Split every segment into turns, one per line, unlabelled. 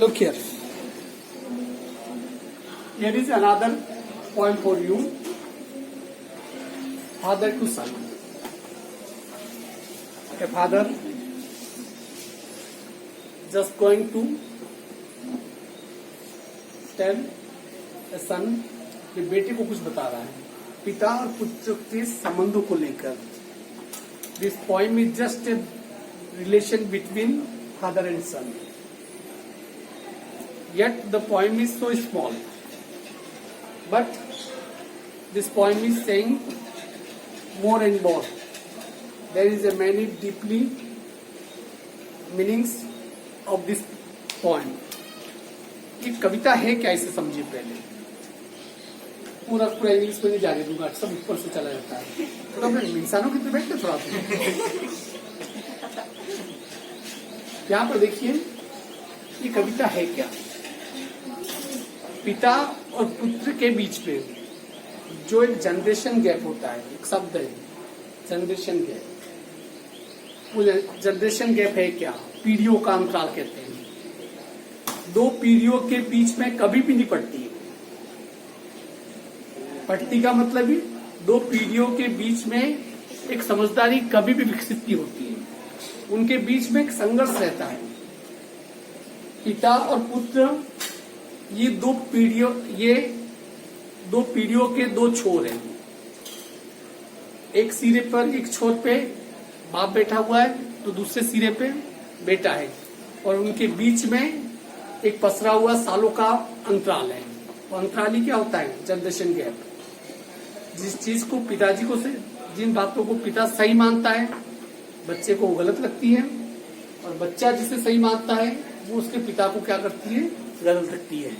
Look here. Here is another point for you. Father to son. A father just going to tell a son कि बेटे को कुछ बता रहा है पिता और पुत्र के संबंधों को लेकर. This poem is just a relation between father and son. Yet the poem is so small, but this poem is saying more and more. There is a many deeply meanings of this poem. ये कविता है क्या, इसे समझिए पहले. पूरा English में नहीं जाने दूंगा, सब ऊपर से चला जाता है. थोड़ा अपने इंसानों की तरह बैठते थोड़ा यहाँ पर देखिए ये कविता है क्या. पिता और पुत्र के बीच में जो एक जनरेशन गैप होता है, एक शब्द है जनरेशन गैप. वो जनरेशन गैप है क्या, पीढ़ियों का अंतराल कहते हैं. दो पीढ़ियों के बीच में कभी भी नहीं पड़ती. पड़ती का मतलब ही दो पीढ़ियों के बीच में एक समझदारी कभी भी विकसित नहीं होती है. उनके बीच में एक संघर्ष रहता है. पिता और पुत्र ये दो पीढ़ियों के दो छोर हैं. एक सिरे पर, एक छोर पे बाप बैठा हुआ है तो दूसरे सिरे पे बेटा है, और उनके बीच में एक पसरा हुआ सालों का अंतराल है. और अंतराल ही क्या होता है, जनरेशन गैप. जिस चीज को पिताजी को जिन बातों को पिता सही मानता है बच्चे को वो गलत लगती है, और बच्चा जिसे सही मानता है वो उसके पिता को क्या करती है, गलत लगती है.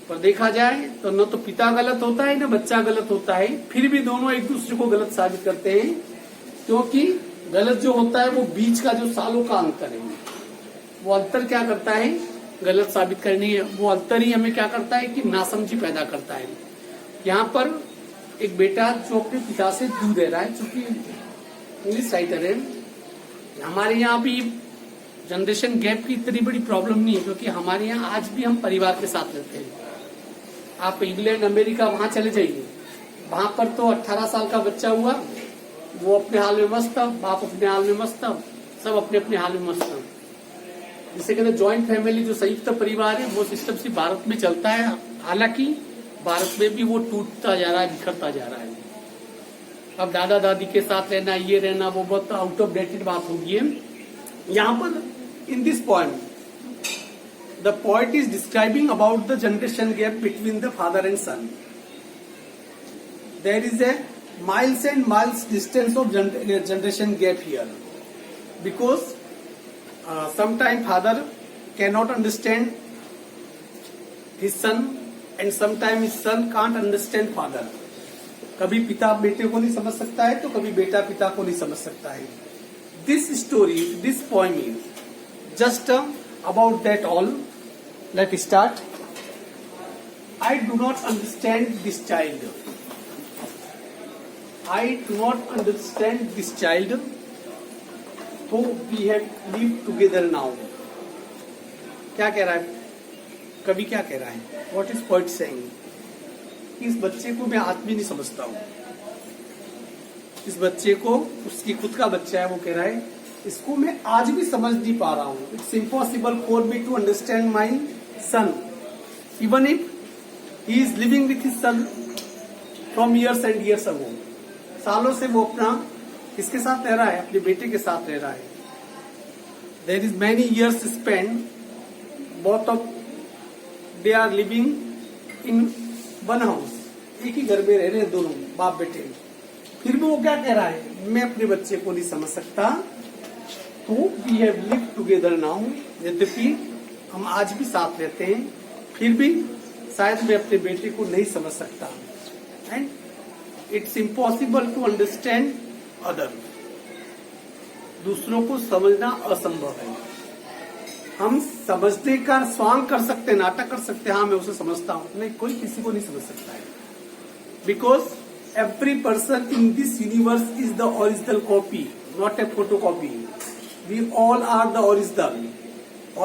पर देखा जाए तो न तो पिता गलत होता है न बच्चा गलत होता है, फिर भी दोनों एक दूसरे को गलत साबित करते हैं. क्योंकि गलत जो होता है वो बीच का जो सालों का अंतर है, वो अंतर क्या करता है, गलत साबित करनी है. वो अंतर ही हमें क्या करता है कि नासमझी पैदा करता है. यहाँ पर एक बेटा जो अपने पिता से दूर रह रहा है, चूंकि इंग्लिश राइटर है. हमारे यहाँ भी जनरेशन गैप की इतनी बड़ी प्रॉब्लम नहीं है, क्योंकि हमारे यहाँ आज भी हम परिवार के साथ रहते हैं. आप इंग्लैंड अमेरिका वहां चले जाइए, वहां पर तो 18 साल का बच्चा हुआ वो अपने हाल में मस्त था, बाप अपने हाल में मस्त था, सब अपने अपने हाल में मस्त था. जिसे कहते हैं ज्वाइंट फैमिली, जो संयुक्त परिवार है, वो सिस्टम सिर्फ भारत में चलता है. हालांकि भारत में भी वो टूटता जा रहा है, बिखरता जा रहा है. अब दादा दादी के साथ रहना, ये रहना, वो बहुत आउट ऑफ डेटेड बात होगी. यहाँ पर in this poem the poet is describing about the generation gap between the father and son. There is a miles and miles distance of generation gap here, because sometimes father cannot understand his son and sometimes his son can't understand father. कभी पिता बेटे को नहीं समझ सकता है तो कभी बेटा पिता को नहीं समझ सकता है. This story, this poem is just about that all. Let's start. I do not understand this child. I do not understand this child. So we have lived together now. क्या कह रहा है कवि, क्या कह रहा है, What is poet saying? इस बच्चे को मैं आज भी नहीं समझता हूँ. इस बच्चे को, उसकी खुद का बच्चा है, वो कह रहा है इसको मैं आज भी समझ नहीं पा रहा हूँ. It's impossible for me to understand my son, even if he is living with his son from years and years ago. सालों से वो अपना किसके साथ रह रहा है, अपने बेटे के साथ रह रहा है. There is many years spend, both of them are living in one house. एक ही घर में रह रहे हैं दोनों बाप बेटे. फिर भी वो क्या कह रहा है, मैं अपने बच्चे को नहीं समझ सकता. तो we have live together now. यद्यपि हम आज भी साथ रहते हैं, फिर भी शायद मैं अपने बेटे को नहीं समझ सकता. And it's impossible to understand other. दूसरों को समझना असंभव है. हम समझने का स्वांग कर सकते हैं, नाटक कर सकते हैं, हाँ मैं उसे समझता हूँ, नहीं, कोई किसी को नहीं समझ सकता है. Because every person in this universe is the original copy, not a photocopy. We all are the original.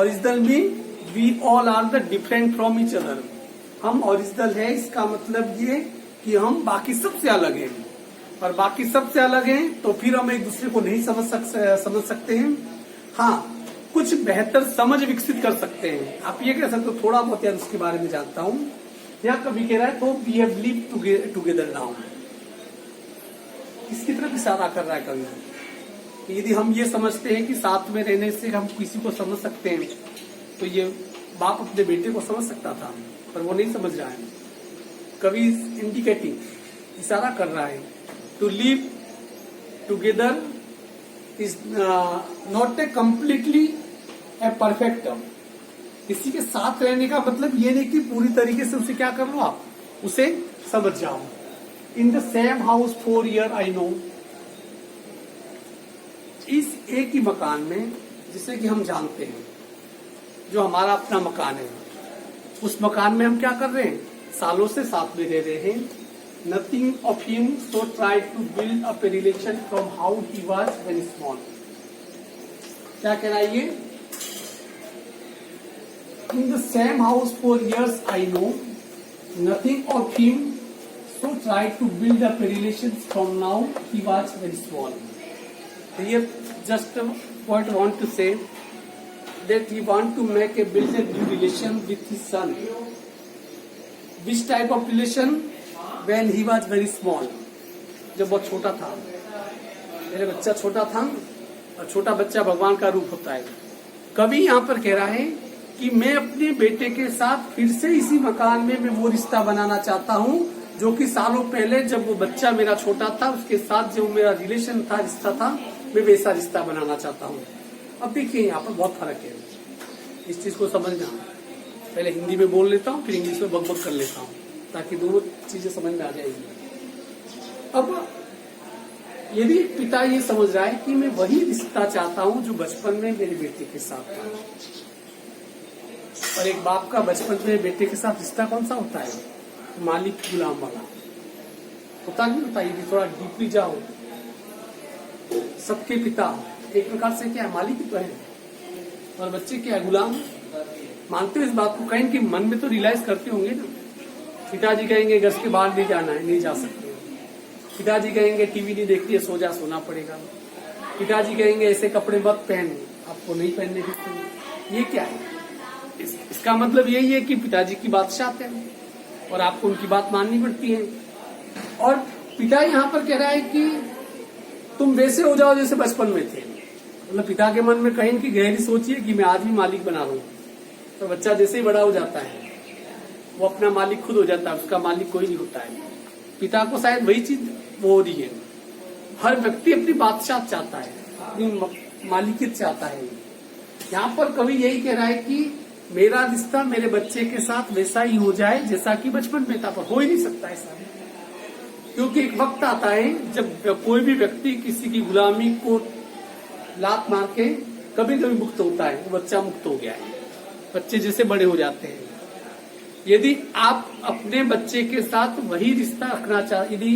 Original means we all are the different from each other. हम ओरिजिनल है, इसका मतलब ये कि हम बाकी सबसे अलग हैं, और बाकी सबसे अलग हैं तो फिर हम एक दूसरे को नहीं समझ सकते हैं। हाँ, कुछ बेहतर समझ विकसित कर सकते हैं। आप ये कह सकते हो थोड़ा बहुत यार उसके बारे में जानता हूं, या कभी कह रहा है तो we have lived together now. इसकी तरफ इशारा कर रहा है कवि। यदि हम ये समझते हैं कि साथ में रहने से हम किसी को समझ सकते हैं, तो ये बाप अपने बेटे को समझ सकता था, पर वो नहीं समझ रहा है। कवि इंडिकेटिंग, इशारा कर रहा है, to live together is not a completely a perfect term. किसी के साथ रहने का मतलब ये नहीं कि पूरी तरीके से उसे क्या कर लो, आप उसे समझ जाओ। इन the same house 4 years I no. इस एक ही मकान में, जिसे कि हम जानते हैं, जो हमारा अपना मकान है, उस मकान में हम क्या कर रहे हैं, सालों से साथ में रह रहे हैं। Nothing of him so try to build up a relation from how he was very small. क्या कह रहा है ये, in the same house 4 years I know, nothing of him so try to build up a relation from now he was very small. Here just what I want to say, that he want to make a build a new relation with his son. Which type of relation? When he was very small. जब बहुत छोटा था, मेरे बच्चा छोटा था, और छोटा बच्चा भगवान का रूप होता है। कवि यहाँ पर कह रहा है कि मैं अपने बेटे के साथ फिर से इसी मकान में मैं वो रिश्ता बनाना चाहता हूँ जो कि सालों पहले जब वो बच्चा मेरा छोटा था उसके साथ जो मेरा रिलेशन था, रिश्ता था, मैं वैसा रिश्ता बनाना चाहता हूँ। अब देखिए यहाँ पर बहुत फर्क है, इस चीज को समझना। पहले हिंदी में बोल लेता हूँ, फिर इंग्लिश में बकबक कर लेता हूँ, ताकि दोनों चीजें समझ में आ जाएगी। अब यदि पिता ये समझ रहा है कि मैं वही रिश्ता चाहता हूँ जो बचपन में मेरे बेटे के साथ था, और एक बाप का बचपन में बेटे के साथ रिश्ता कौन सा होता है, मालिक गुलाम वाला होता नहीं होता। यदि थोड़ा डीपली जाओ, सबके पिता एक प्रकार से क्या है, मालिक ही तो है, और बच्चे क्या है, गुलाम। मानते हो इस बात को, कहीं कि मन में तो रियलाइज करते होंगे ना। पिताजी कहेंगे घर के बाहर नहीं जाना है, नहीं जा सकते। पिताजी कहेंगे टीवी नहीं देखती है, सो जा, सोना पड़ेगा। पिताजी कहेंगे ऐसे कपड़े मत पहन, आपको नहीं पहनने देते। ये क्या है, इसका मतलब यही है कि पिताजी की बात चाहते हैं और आपको उनकी बात माननी पड़ती है। और पिता यहाँ पर कह रहा है कि तुम वैसे हो जाओ जैसे बचपन में थे। मतलब पिता के मन में कहीं की गहरी सोचिए कि मैं आज भी मालिक बना रहा हूँ, तो बच्चा जैसे ही बड़ा हो जाता है वो अपना मालिक खुद हो जाता है, उसका मालिक कोई नहीं होता है। पिता को शायद वही चीज वो हो रही है। हर व्यक्ति अपनी बादशाह चाहता है, अपनी मालिकियत चाहता है। यहाँ पर कवि यही कह रहा है कि मेरा रिश्ता मेरे बच्चे के साथ वैसा ही हो जाए जैसा कि बचपन में था, पर हो ही नहीं सकता ऐसा, क्योंकि एक वक्त आता है जब कोई भी व्यक्ति किसी की गुलामी को लात मार के कभी कभी मुक्त होता है, वो बच्चा मुक्त हो गया है। बच्चे जैसे बड़े हो जाते हैं। यदि आप अपने बच्चे के साथ वही रिश्ता रखना चाहते, यदि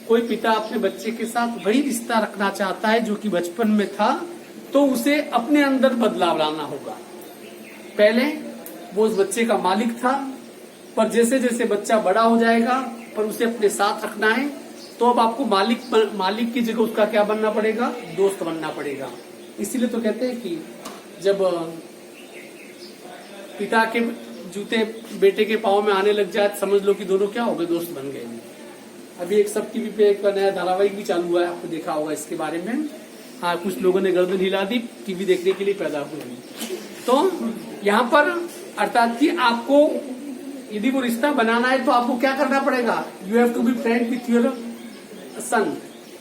कोई पिता अपने बच्चे के साथ वही रिश्ता रखना चाहता है जो कि बचपन में था, तो उसे अपने अंदर बदलाव लाना होगा। पहले वो उस बच्चे का मालिक था, पर जैसे जैसे बच्चा बड़ा हो जाएगा पर उसे अपने साथ रखना है, तो अब आपको मालिक की जगह उसका क्या बनना पड़ेगा, दोस्त बनना पड़ेगा। इसीलिए तो कहते हैं कि जब पिता के जूते बेटे के पाँव में आने लग जाए, समझ लो कि दोनों क्या हो गए, दोस्त बन गए। अभी एक सब टीवी पे एक नया धारावाहिक भी चालू हुआ है, आपको देखा होगा इसके बारे में। हाँ, कुछ लोगों ने गर्दन हिला दी टीवी देखने के लिए पैदा हुए। तो यहाँ पर अर्थात कि आपको यदि वो रिश्ता बनाना है तो आपको क्या करना पड़ेगा, you have to be friend with your son.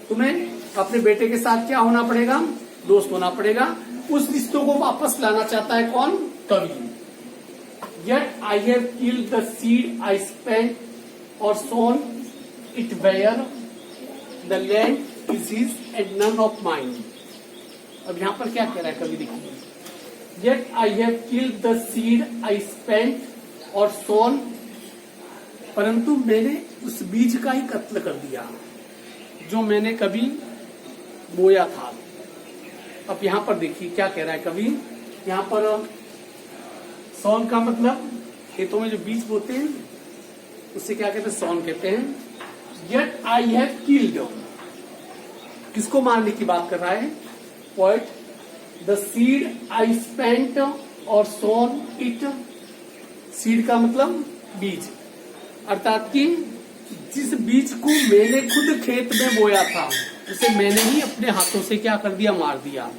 तुम्हें अपने बेटे के साथ क्या होना पड़ेगा, दोस्त होना पड़ेगा। उस रिश्तों को वापस लाना चाहता है कौन, कवि। Yet I have killed the seed I spent or sown it where the land is his and none of mine. अब यहाँ पर क्या कह रहा है कवि, देखिए। Yet I have killed the seed I spent or sown, परंतु मैंने उस बीज का ही कत्ल कर दिया जो मैंने कभी बोया था। अब यहाँ पर देखिए क्या कह रहा है कवि, यहाँ पर सॉन का मतलब खेतों में जो बीज बोते हैं उससे क्या कहते हैं, सॉन कहते हैं। येट आई हैव किल्ड, किसको मारने की बात कर रहा है poet. The seed I spent or sown it, seed का मतलब बीज, अर्थात कि जिस बीज को मैंने खुद खेत में बोया था उसे मैंने ही अपने हाथों से क्या कर दिया, मार दिया।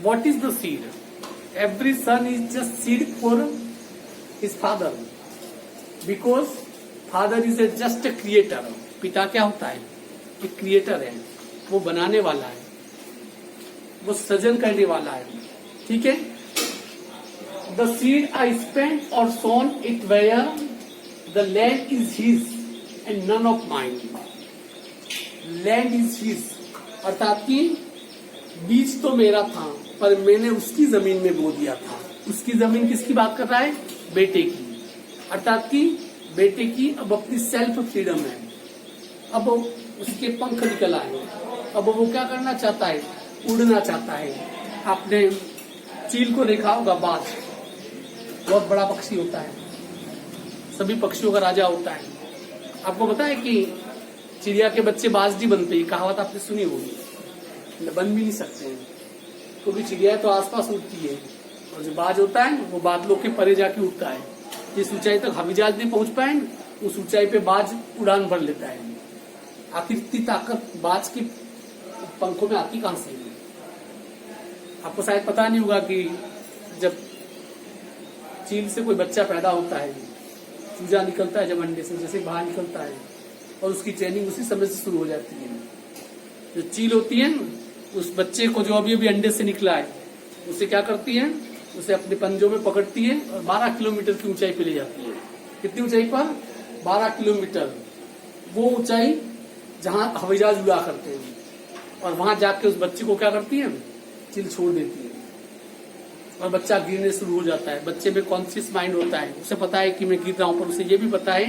What is the seed? Every son is just seed for his father, because father is a just a creator. पिता क्या होता है, एक क्रिएटर है, वो बनाने वाला है, वो सृजन करने वाला है, ठीक है। The seed I spent or sown it where the land is his and none of mind. Land is his अर्थात कि बीज तो मेरा था पर मैंने उसकी जमीन में बो दिया था। उसकी जमीन किसकी बात कर रहा है, बेटे की, अर्थात कि बेटे की अब अपनी सेल्फ फ्रीडम है, अब उसके पंख निकल आए, अब वो क्या करना चाहता है, उड़ना चाहता है। आपने चील को देखा होगा, बाज बहुत बड़ा पक्षी होता है, सभी पक्षियों का राजा होता है। आपको पता है कि चिड़िया के बच्चे बाज नहीं बनते, ये कहावत आपने सुनी होगी, बन भी नहीं सकते हैं क्योंकि चिड़िया तो आसपास उड़ती है और जो बाज होता है वो बादलों के परे जाके उड़ता है। जिस ऊंचाई तक हवाई जहाज नहीं पहुंच पाए उस ऊंचाई पे बाज उड़ान भर लेता है। आखिर इतनी ताकत बाज के पंखों में आती कहां से? आपको शायद पता नहीं होगा कि जब चील से कोई बच्चा पैदा होता है, चूजा निकलता है जब अंडे से, जैसे बाहर निकलता है और उसकी ट्रेनिंग उसी समय से शुरू हो जाती है। जो चील होती है उस बच्चे को जो अभी अभी अंडे से निकला है उसे क्या करती है, उसे अपने पंजों में पकड़ती है और 12 किलोमीटर की ऊंचाई पे ले जाती है। कितनी ऊंचाई पर? 12 किलोमीटर, वो ऊंचाई जहां हवाई जहाज उड़ा करते हैं, और वहां जाके उस बच्चे को क्या करती है, चील छोड़ देती है और बच्चा गिरने शुरू हो जाता है। बच्चे में कॉन्शियस माइंड होता है, उसे पता है कि मैं गिर रहा हूं, पर उसे ये भी पता है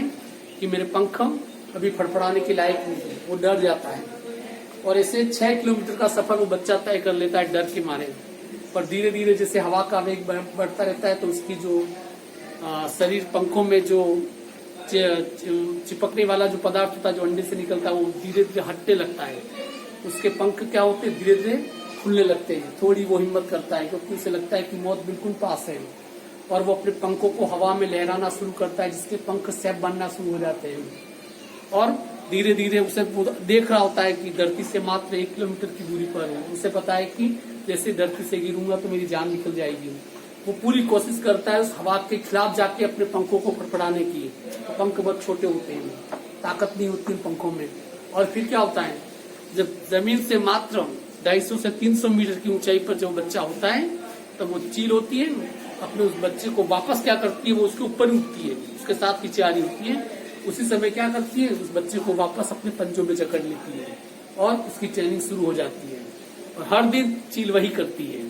कि मेरे पंख अभी फड़फड़ाने के लायक नहीं है। वो डर जाता है और ऐसे 6 किलोमीटर का सफर वो बच्चा तय कर लेता है डर के मारे। पर धीरे धीरे जैसे हवा का वेग बढ़ता रहता है तो उसकी जो शरीर पंखों में जो चिपकने वाला जो पदार्थ होता है जो अंडे से निकलता है वो धीरे धीरे हटने लगता है। उसके पंख क्या होते हैं, धीरे धीरे खुलने लगते हैं। थोड़ी वो हिम्मत करता है क्योंकि उसे लगता है कि मौत बिल्कुल पास है, और वो अपने पंखों को हवा में लहराना शुरू करता है, जिसके पंख सैप बनना शुरू हो जाते हैं। और धीरे धीरे उसे देख रहा होता है कि धरती से मात्र 1 किलोमीटर की दूरी पर है। उसे पता है कि जैसे धरती से गिरूंगा तो मेरी जान निकल जाएगी। वो पूरी कोशिश करता है उस हवा के खिलाफ जाके अपने पंखों को फड़फड़ाने की। तो पंख बहुत छोटे होते हैं, ताकत नहीं होती पंखों में। और फिर क्या होता है, जब जमीन से मात्र 250 से 300 मीटर की ऊंचाई पर जो बच्चा होता है तब वो चील होती है, अपने उस बच्चे को वापस क्या करती है, वो उसके ऊपर उठती है, उसके साथ पीछे आ रही होती है। उसी समय क्या करती है, उस बच्चे को वापस अपने पंजों में जकड़ लेती है और उसकी ट्रेनिंग शुरू हो जाती है। और हर दिन चील वही करती है।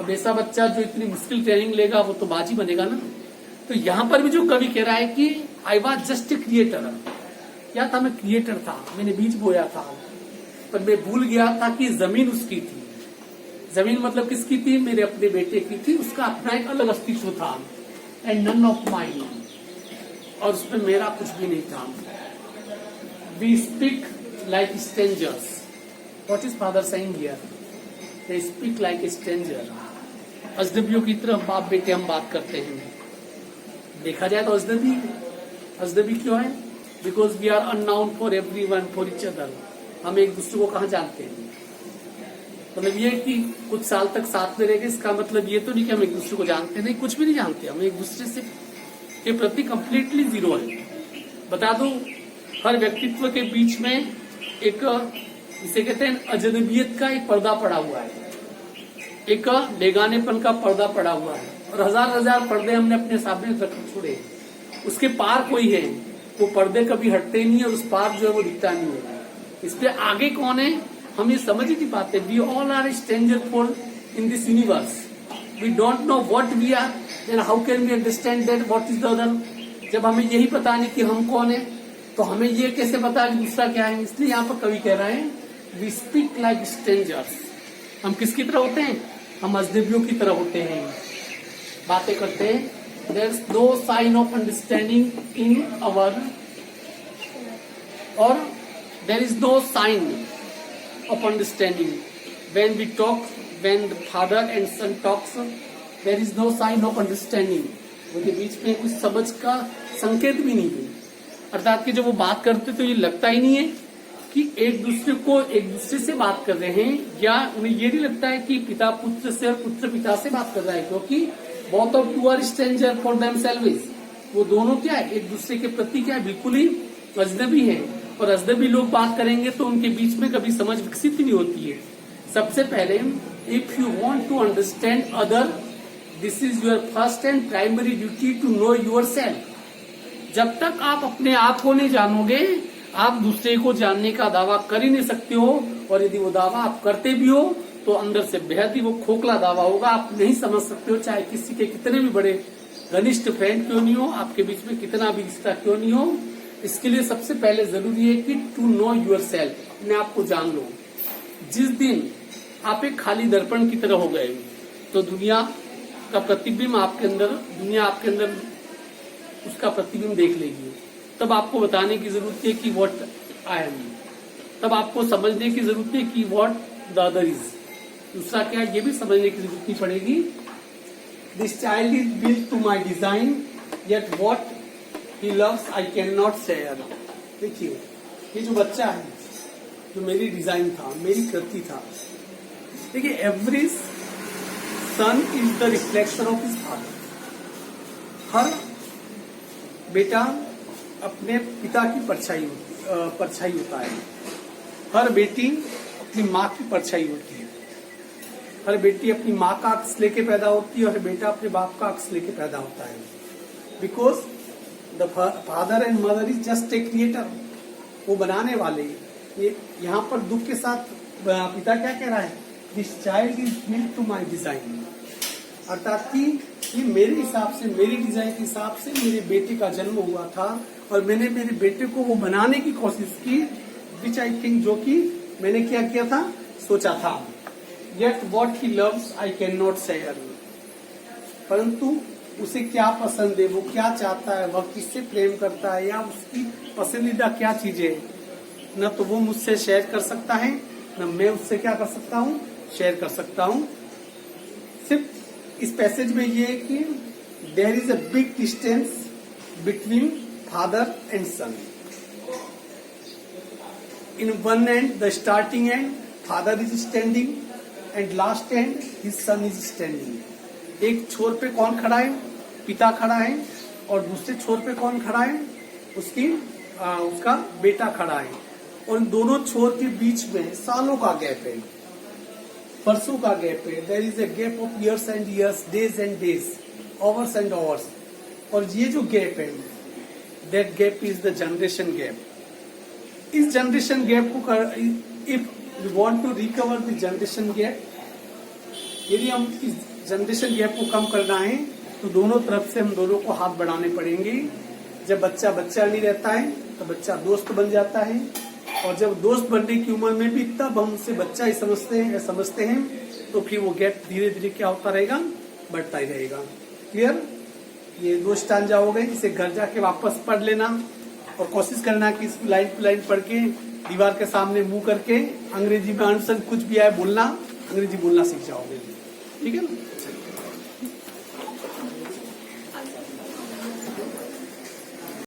अब ऐसा बच्चा जो इतनी मुश्किल ट्रेनिंग लेगा वो तो बाजी बनेगा ना। तो यहाँ पर भी जो कवि कह रहा है कि I was just a creator. क्या था, मैं क्रिएटर था, मैंने बीज बोया था, पर मैं भूल गया था कि जमीन उसकी थी। जमीन मतलब किसकी थी, मेरे अपने बेटे की थी। उसका अपना एक अलग अस्तित्व था, एंड नन ऑफ माइंड, और उसमें मेरा कुछ भी नहीं था। We speak like strangers. What is father saying here? They speak like a stranger. अजनबियों की तरह बाप बेटे हम बात करते हैं। देखा जाए तो अजनबी क्यों है? Because we are unknown for everyone, for each other. हम एक दूसरे को कहाँ जानते हैं? मतलब ये कि कुछ साल तक साथ में रहेंगे, इसका मतलब ये तो नहीं कि हम एक दूसरे को जानते नहीं, कुछ भी नहीं जानते। हम एक दूसरे से के प्रति कंप्लीटली जीरो है। बता दो, हर व्यक्तित्व के बीच में एक, इसे कहते हैं अजनबियत का एक पर्दा पड़ा हुआ है, एक बेगानेपन का पर्दा पड़ा हुआ है, और हजार पर्दे हमने अपने सामने रख छोड़े। उसके पार कोई है, वो पर्दे कभी हटते नहीं है, और उस पार जो है वो दिखता नहीं है। इस पे आगे कौन है हम ये समझ ही नहीं पाते। We all are stranger for in this universe. We don't know what we are, then how can we understand that what is the other. जब हमें यही पता नहीं कि हम कौन है तो हमें ये कैसे पता कि दूसरा क्या है? इसलिए यहाँ पर कवि कह रहे हैं वी स्पीक लाइक स्ट्रेंजर्स। हम किसकी तरह होते हैं? हम अजनबियों की तरह होते हैं। बातें करते हैं, there is no sign of understanding in our, और there is no sign of understanding when we talk, when the father and son talks, there is no sign of understanding. उनके बीच में कुछ समझ का संकेत भी नहीं है, अर्थात कि जब वो बात करते तो ये लगता ही नहीं है कि एक दूसरे से बात कर रहे हैं, या उन्हें ये नहीं लगता है कि पिता पुत्र से और पुत्र पिता से बात कर रहा है, क्योंकि both of two are stranger for themselves. वो दोनों क्या है, एक दूसरे के प्रति क्या है, बिल्कुल ही अजनबी है, और अजनबी लोग बात करेंगे तो उनके बीच में कभी समझ विकसित नहीं होती है। सबसे पहले, if you want to understand other, this is your first and primary duty to know your self. जब तक आप अपने आप को नहीं जानोगे, आप दूसरे को जानने का दावा कर ही नहीं सकते हो, और यदि वो दावा आप करते भी हो तो अंदर से बेहद ही वो खोखला दावा होगा, आप नहीं समझ सकते हो, चाहे किसी के कितने भी बड़े घनिष्ठ फ्रेंड क्यों नहीं हो, आपके बीच में कितना भी रिश्ता क्यों नहीं हो। इसके लिए सबसे पहले जरूरी है कि टू नो योर सेल्फ, अपने आप को जान लो। जिस दिन आप एक खाली दर्पण की तरह हो गए तो दुनिया का प्रतिबिंब आपके अंदर, दुनिया आपके अंदर उसका प्रतिबिंब देख लेगी। तब आपको बताने की जरूरत है कि व्हाट आई एम, तब आपको समझने की जरूरत है कि व्हाट द अदर इज। दूसरा क्या, ये भी समझने की जरूरत नहीं पड़ेगी, this child is built to my design, yet what he loves I cannot share। देखिए, ये जो बच्चा है, जो मेरी डिजाइन था, मेरी कृति था, देखिए, every son is the reflection of his father. हर बेटा अपने पिता की परछाई होता है, हर बेटी अपनी माँ की परछाई होती है, हर बेटी अपनी माँ का अक्स लेके पैदा होती है, और हर बेटा अपने बाप का अक्स लेके पैदा होता है। Because the father and mother is just a creator, वो बनाने वाले। ये यहाँ पर दुख के साथ पिता क्या कह रहा है, this child is built to my design, अर्थात कि ये मेरे हिसाब से, मेरी डिजाइन के हिसाब से मेरे बेटे का जन्म हुआ था, और मैंने मेरे बेटे को वो बनाने की कोशिश की, विच आई थिंक, जो कि मैंने क्या किया था, सोचा था। Yet what he loves I can not share, परंतु उसे क्या पसंद है, वो क्या चाहता है, वह किससे प्रेम करता है, या उसकी पसंदीदा क्या चीजें, न तो वो मुझसे शेयर कर सकता है, न मैं उससे क्या कर सकता हूँ, शेयर कर सकता हूँ। सिर्फ इस पैसेज में ये है कि there is a big distance between father and son. In one end, the starting end, father is standing, and last end his son is standing. एक छोर पे कौन खड़ा है, पिता खड़ा है, और दूसरे छोर पे कौन खड़ा है, उसका बेटा खड़ा है, और इन दोनों छोर के बीच में सालों का गैप है, वर्षों का गैप है। There is a gap of years and years, days and days, hours and hours, और ये जो गैप है, that gap is the generation gap. इस जनरेशन गैप को, if we want to recover the generation gap, यदि हम इस generation gap को कम करना है तो दोनों तरफ से हम दोनों को हाथ बढ़ाने पड़ेंगे। जब बच्चा नहीं रहता है तो बच्चा दोस्त बन जाता है, और जब दोस्त बनने की उम्र में भी तब हम उसे बच्चा ही समझते हैं, तो फिर वो गैप धीरे धीरे क्या होता रहेगा, बढ़ता ही रहेगा। क्लियर? ये 2 स्टांजा हो गए, इसे घर जाके वापस पढ़ लेना, और कोशिश करना कि इसको लाइन टू लाइन पढ़ के दीवार के सामने मुंह करके अंग्रेजी में आंसर कुछ भी आए बोलना, अंग्रेजी बोलना सीख जाओगे। ठीक है ना?